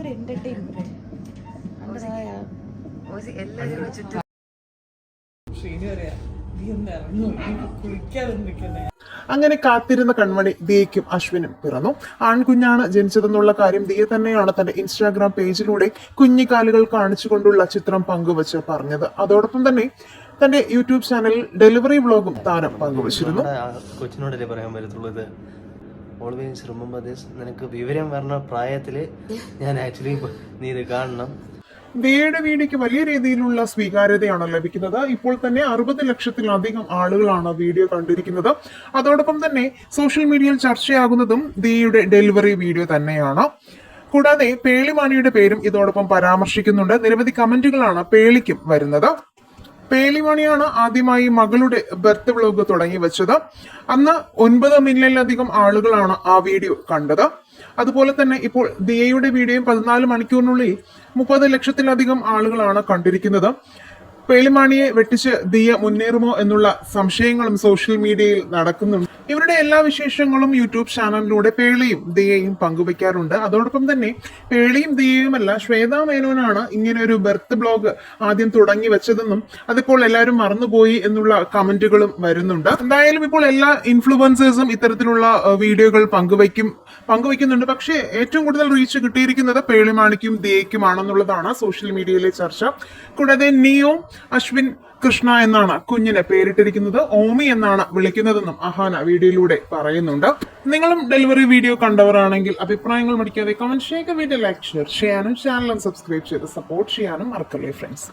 ഒരു എന്റർടൈൻമെന്റ് അങ്ങനെ കാത്തിരുന്ന കൺമണി ദിയയ്ക്കും അശ്വിനും പിറന്നു. ആൺകുഞ്ഞാണ് ജനിച്ചതെന്നുള്ള കാര്യം ദിയ തന്നെയാണ് തന്റെ ഇൻസ്റ്റാഗ്രാം പേജിലൂടെ കുഞ്ഞിക്കാലുകൾ കാണിച്ചുകൊണ്ടുള്ള ചിത്രം പങ്കുവച്ച് പറഞ്ഞത്. അതോടൊപ്പം തന്നെ തന്റെ യൂട്യൂബ് ചാനലിൽ ഡെലിവറി വ്ലോഗും താരം പങ്കുവച്ചിരുന്നു. കൊച്ചിനോടല്ലേ പറയാൻ പറ്റത്തുള്ളത്, ഓൾവേസ് റിമെമ്പർ ദിസ്. നിനക്ക് വിവരം വരുന്ന പ്രായത്തില് ഞാൻ ആക്ച്വലി നീ ഇത് കാണണം. ദിയയുടെ വീഡിയോയ്ക്ക് വലിയ രീതിയിലുള്ള സ്വീകാര്യതയാണ് ലഭിക്കുന്നത്. ഇപ്പോൾ തന്നെ 60 ലക്ഷത്തിലധികം ആളുകളാണ് വീഡിയോ കണ്ടിരിക്കുന്നത്. അതോടൊപ്പം തന്നെ സോഷ്യൽ മീഡിയയിൽ ചർച്ചയാകുന്നതും ദിയയുടെ ഡെലിവറി വീഡിയോ തന്നെയാണ്. കൂടാതെ പേളിമാണിയുടെ പേരും ഇതോടൊപ്പം പരാമർശിക്കുന്നുണ്ട്. നിരവധി കമന്റുകളാണ് പേളിക്കും വരുന്നത്. പേളിമണിയാണ് ആദ്യമായി മകളുടെ ബർത്ത് വ്ലോഗ് തുടങ്ങി വെച്ചത്. അന്ന് 9 മില്യണിലധികം ആളുകളാണ് ആ വീഡിയോ കണ്ടത്. അതുപോലെ തന്നെ ഇപ്പോൾ ദിയയുടെ വീഡിയോയും 14 മണിക്കൂറിനുള്ളിൽ 30 ലക്ഷത്തിലധികം ആളുകളാണ് കണ്ടിരിക്കുന്നത്. പേളിമാണിയെ വെട്ടിച്ച് ദിയ മുന്നേറുമോ എന്നുള്ള സംശയങ്ങളും സോഷ്യൽ മീഡിയയിൽ നടക്കുന്നുണ്ട്. ഇവരുടെ എല്ലാ വിശേഷങ്ങളും യൂട്യൂബ് ചാനലിലൂടെ പേളിയും ദിയയും പങ്കുവയ്ക്കാറുണ്ട്. അതോടൊപ്പം തന്നെ പേളിയും ദിയയുമല്ല, ശ്വേതാ മേനോനാണ് ഇങ്ങനെ ഒരു ബർത്ത് ബ്ലോഗ് ആദ്യം തുടങ്ങി വെച്ചതെന്നും അതിപ്പോൾ എല്ലാവരും മറന്നുപോയി എന്നുള്ള കമന്റുകളും വരുന്നുണ്ട്. എന്തായാലും ഇപ്പോൾ എല്ലാ ഇൻഫ്ലുവൻസേഴ്സും ഇത്തരത്തിലുള്ള വീഡിയോകൾ പങ്കുവയ്ക്കുന്നുണ്ട്. പക്ഷേ ഏറ്റവും കൂടുതൽ റീച്ച് കിട്ടിയിരിക്കുന്നത് പേളിമാണിക്കും ദിയയ്ക്കുമാണെന്നുള്ളതാണ് സോഷ്യൽ മീഡിയയിലെ ചർച്ച. കൂടാതെ നിയോ അശ്വിൻ കൃഷ്ണ എന്നാണ് കുഞ്ഞിനെ പേരിട്ടിരിക്കുന്നത്. ഓമി എന്നാണ് വിളിക്കുന്നതെന്നും അഹാന വീഡിയോയിലൂടെ പറയുന്നുണ്ട്. നിങ്ങളും ഡെലിവറി വീഡിയോ കണ്ടവരാണെങ്കിൽ അഭിപ്രായങ്ങൾ മടിക്കാതെ കമന്റ് ചെയ്യുക. വീഡിയോ ലൈക്ക് ഷെയർ ചെയ്യാനും ചാനൽ സബ്സ്ക്രൈബ് ചെയ്ത് സപ്പോർട്ട് ചെയ്യാനും മറക്കല്ലേ ഫ്രണ്ട്സ്.